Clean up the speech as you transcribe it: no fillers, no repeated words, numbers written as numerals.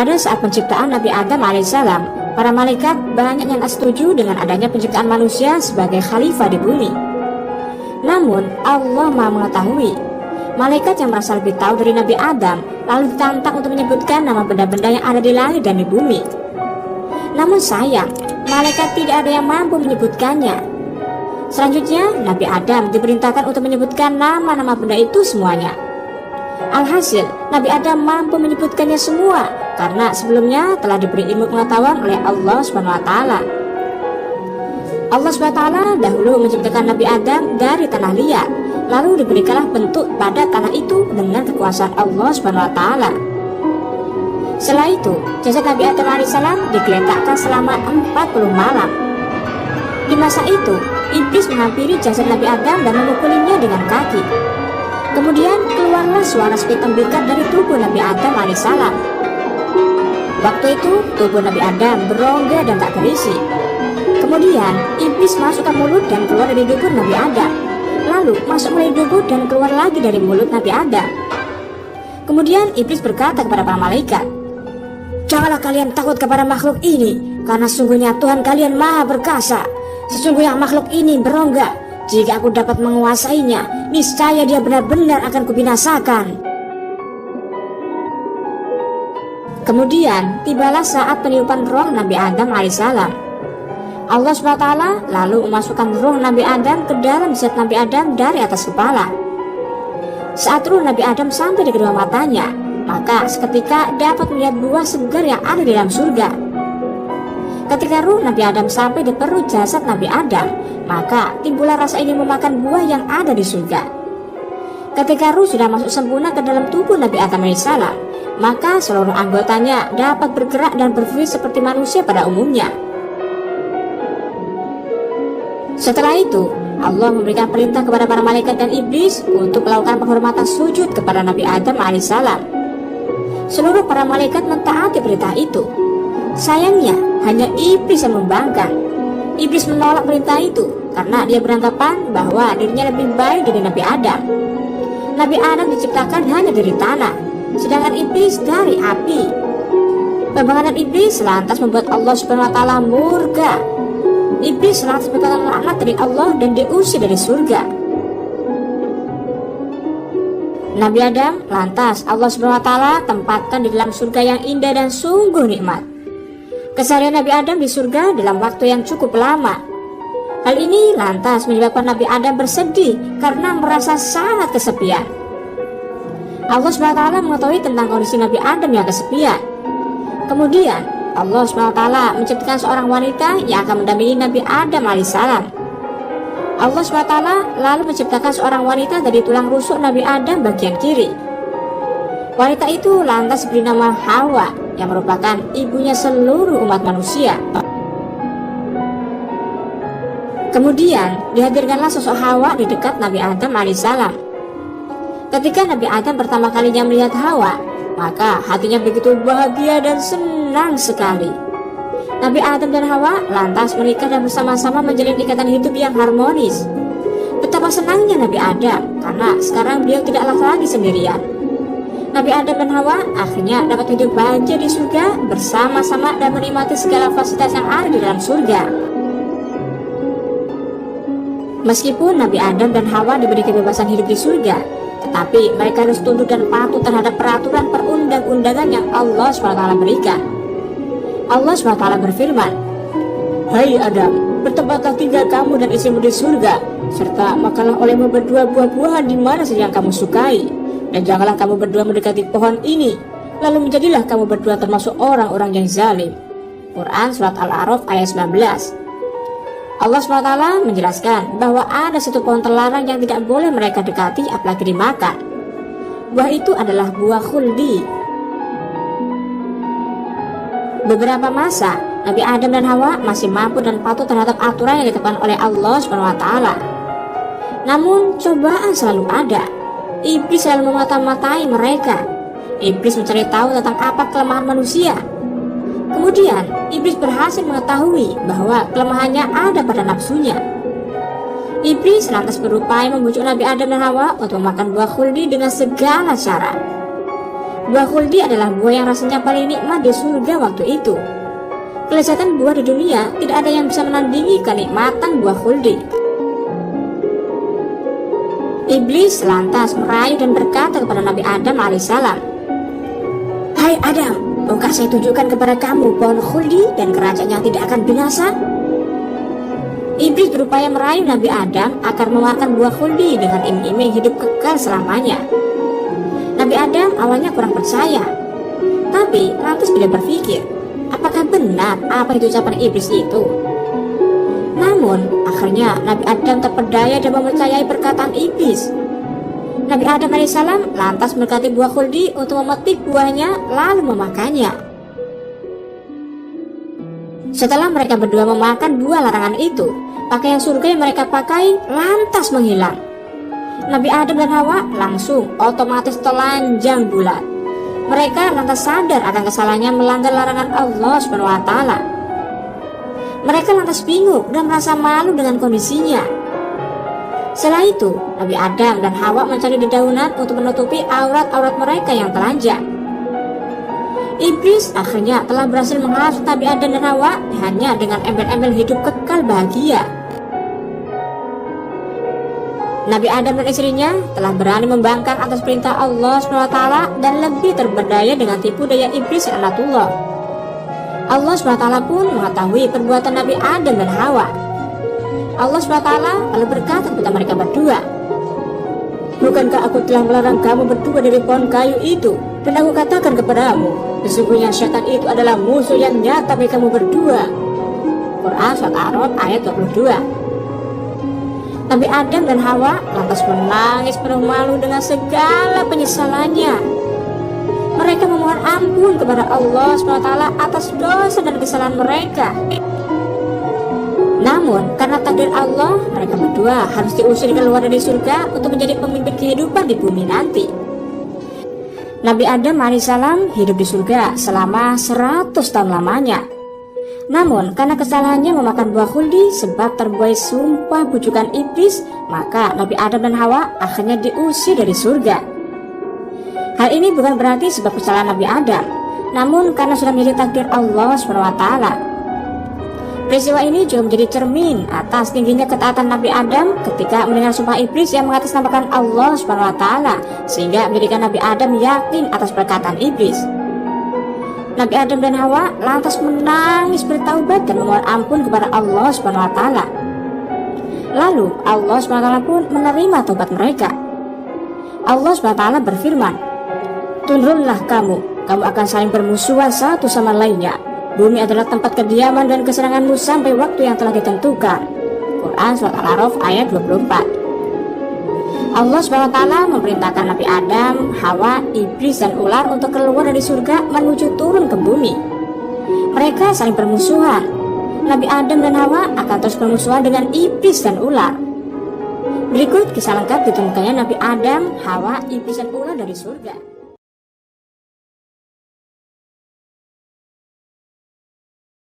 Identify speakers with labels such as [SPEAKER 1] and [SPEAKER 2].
[SPEAKER 1] Pada saat penciptaan Nabi Adam alaihissalam, para malaikat banyak yang tak setuju dengan adanya penciptaan manusia sebagai khalifah di bumi. Namun Allah Maha mengetahui. Malaikat yang merasa lebih tahu dari Nabi Adam lalu ditantang untuk menyebutkan nama benda-benda yang ada di langit dan di bumi. Namun sayang, malaikat tidak ada yang mampu menyebutkannya. Selanjutnya, Nabi Adam diperintahkan untuk menyebutkan nama-nama benda itu semuanya. Alhasil, Nabi Adam mampu menyebutkannya semua karena sebelumnya telah diberi ilmu pengetahuan oleh Allah SWT. Allah SWT dahulu menciptakan Nabi Adam dari tanah liat, lalu diberikanlah bentuk pada tanah itu dengan kekuasaan Allah SWT. Setelah itu, jasad Nabi Adam alaihissalam digeletakkan selama 40 malam. Di masa itu, iblis menghampiri jasad Nabi Adam dan memukulinya dengan kaki. Kemudian keluarlah suara seperti tembikan dari tubuh Nabi Adam alaihissalam. Waktu itu, tubuh Nabi Adam berongga dan tak berisi. Kemudian, iblis masuk ke mulut dan keluar dari dubur Nabi Adam. Lalu masuk melalui dubur dan keluar lagi dari mulut Nabi Adam. Kemudian iblis berkata kepada para malaikat, "Janganlah kalian takut kepada makhluk ini, karena sungguhnya Tuhan kalian maha perkasa. Sesungguhnya makhluk ini berongga. Jika aku dapat menguasainya, niscaya dia benar-benar akan kubinasakan." Kemudian tibalah saat peniupan roh Nabi Adam alaihissalam. Allah SWT lalu memasukkan roh Nabi Adam ke dalam jasad Nabi Adam dari atas kepala. Saat roh Nabi Adam sampai di kedua matanya, maka seketika dapat melihat buah segar yang ada di dalam surga. Ketika roh Nabi Adam sampai di perut jasad Nabi Adam, maka timbullah rasa ingin memakan buah yang ada di surga. Ketika ruh sudah masuk sempurna ke dalam tubuh Nabi Adam alaihissalam, maka seluruh anggotanya dapat bergerak dan berfungsi seperti manusia pada umumnya. Setelah itu, Allah memberikan perintah kepada para malaikat dan iblis untuk melakukan penghormatan sujud kepada Nabi Adam alaihissalam. Seluruh para malaikat mentaati perintah itu. Sayangnya, hanya iblis yang membangkang. Iblis menolak perintah itu karena dia beranggapan bahwa dirinya lebih baik dari Nabi Adam. Nabi Adam diciptakan hanya dari tanah, sedangkan iblis dari api. Pembangkangan iblis lantas membuat Allah SWT murka. Iblis lantas berkata laknat dari Allah dan diusir dari surga. Nabi Adam lantas Allah SWT tempatkan di dalam surga yang indah dan sungguh nikmat. Keseharian Nabi Adam di surga dalam waktu yang cukup lama. Hal ini lantas menyebabkan Nabi Adam bersedih karena merasa sangat kesepian. Allah SWT mengetahui tentang kondisi Nabi Adam yang kesepian. Kemudian Allah SWT menciptakan seorang wanita yang akan mendampingi Nabi Adam alaihissalam. Allah SWT lalu menciptakan seorang wanita dari tulang rusuk Nabi Adam bagian kiri. Wanita itu lantas diberi nama Hawa, yang merupakan ibunya seluruh umat manusia. Kemudian dihadirkanlah sosok Hawa di dekat Nabi Adam alaihissalam. Ketika Nabi Adam pertama kalinya melihat Hawa, maka hatinya begitu bahagia dan senang sekali. Nabi Adam dan Hawa lantas menikah dan bersama-sama menjalin ikatan hidup yang harmonis. Betapa senangnya Nabi Adam karena sekarang beliau tidaklah lagi sendirian. Nabi Adam dan Hawa akhirnya dapat hidup bahagia di surga bersama-sama dan menikmati segala fasilitas yang ada di dalam surga. Meskipun Nabi Adam dan Hawa diberi kebebasan hidup di surga, tetapi mereka harus tunduk dan patuh terhadap peraturan perundang-undangan yang Allah SWT berikan. Allah SWT berfirman, "Hai Adam, bertempatlah tinggal kamu dan istrimu di surga, serta makanlah olehmu berdua buah-buahan di mana saja yang kamu sukai. Dan janganlah kamu berdua mendekati pohon ini, lalu menjadilah kamu berdua termasuk orang-orang yang zalim." Quran Surat Al-A'raf ayat 19. Allah SWT menjelaskan bahwa ada satu pohon terlarang yang tidak boleh mereka dekati apalagi dimakan. Buah itu adalah buah khuldi. Beberapa masa, Nabi Adam dan Hawa masih mampu dan patuh terhadap aturan yang ditetapkan oleh Allah SWT. Namun cobaan selalu ada. Iblis selalu memata-matai mereka. Iblis mencari tahu tentang apa kelemahan manusia. Kemudian, iblis berhasil mengetahui bahwa kelemahannya ada pada nafsunya. Iblis lantas berupaya membujuk Nabi Adam dan Hawa untuk memakan buah khuldi dengan segala cara. Buah khuldi adalah buah yang rasanya paling nikmat di surga waktu itu. Kelezatan buah di dunia tidak ada yang bisa menandingi kenikmatan buah khuldi. Iblis lantas merayu dan berkata kepada Nabi Adam alaihissalam, "Hai Adam, maukah saya tunjukkan kepada kamu pohon khuldi dan kerajaan yang tidak akan binasa?" Iblis berupaya merayu Nabi Adam agar memakan buah khuldi dengan iming-iming hidup kekal selamanya. Nabi Adam awalnya kurang percaya, tapi lantas beliau berpikir, apakah benar apa itu ucapan iblis itu? Namun, akhirnya Nabi Adam terpedaya dan mempercayai perkataan iblis. Nabi Adam alaihissalam lantas mendekati buah khuldi untuk memetik buahnya lalu memakannya. Setelah mereka berdua memakan buah larangan itu, pakaian surga yang mereka pakai lantas menghilang. Nabi Adam dan Hawa langsung otomatis telanjang bulat. Mereka lantas sadar akan kesalahannya melanggar larangan Allah SWT. Mereka lantas bingung dan merasa malu dengan kondisinya. Setelah itu, Nabi Adam dan Hawa mencari dedaunan untuk menutupi aurat-aurat mereka yang telanjang. Iblis akhirnya telah berhasil menghasut Nabi Adam dan Hawa hanya dengan embel-embel hidup kekal bahagia. Nabi Adam dan istrinya telah berani membangkang atas perintah Allah SWT dan lebih terberdaya dengan tipu daya iblis laknatullah. Allah SWT pun mengetahui perbuatan Nabi Adam dan Hawa. Allah SWT lalu berkata kepada mereka berdua, "Bukankah aku telah melarang kamu berdua dari pohon kayu itu? Dan aku katakan kepadamu, sesungguhnya syaitan itu adalah musuh yang nyata bagi kamu berdua." Quran Surat Al-A'raf ayat 22. Nabi Adam dan Hawa lantas menangis penuh malu dengan segala penyesalannya. Mereka memohon ampun kepada Allah SWT atas dosa dan kesalahan mereka. Namun, karena takdir Allah, mereka berdua harus diusir keluar dari surga untuk menjadi pemimpin kehidupan di bumi nanti. Nabi Adam alaihissalam hidup di surga selama 100 tahun lamanya. Namun, karena kesalahannya memakan buah khuldi sebab terbuai sumpah bujukan iblis, maka Nabi Adam dan Hawa akhirnya diusir dari surga. Hal ini bukan berarti sebab kesalahan Nabi Adam, namun karena sudah menjadi takdir Allah SWT. Peristiwa ini juga menjadi cermin atas tingginya ketaatan Nabi Adam ketika mendengar sumpah iblis yang mengatasnamakan Allah SWT, sehingga menjadikan Nabi Adam yakin atas perkataan iblis. Nabi Adam dan Hawa lantas menangis bertaubat dan memohon ampun kepada Allah SWT. Lalu Allah SWT pun menerima taubat mereka. Allah SWT berfirman, "Tunduklah kamu akan saling bermusuhan satu sama lainnya. Bumi adalah tempat kediaman dan kesenanganmu sampai waktu yang telah ditentukan." Quran Surat Al-A'raf ayat 24. Allah SWT memerintahkan Nabi Adam, Hawa, iblis dan ular untuk keluar dari surga menuju turun ke bumi. Mereka saling bermusuhan. Nabi Adam dan Hawa akan terus bermusuhan dengan iblis dan ular. Berikut kisah lengkap ditemukannya Nabi Adam, Hawa, iblis dan ular dari surga.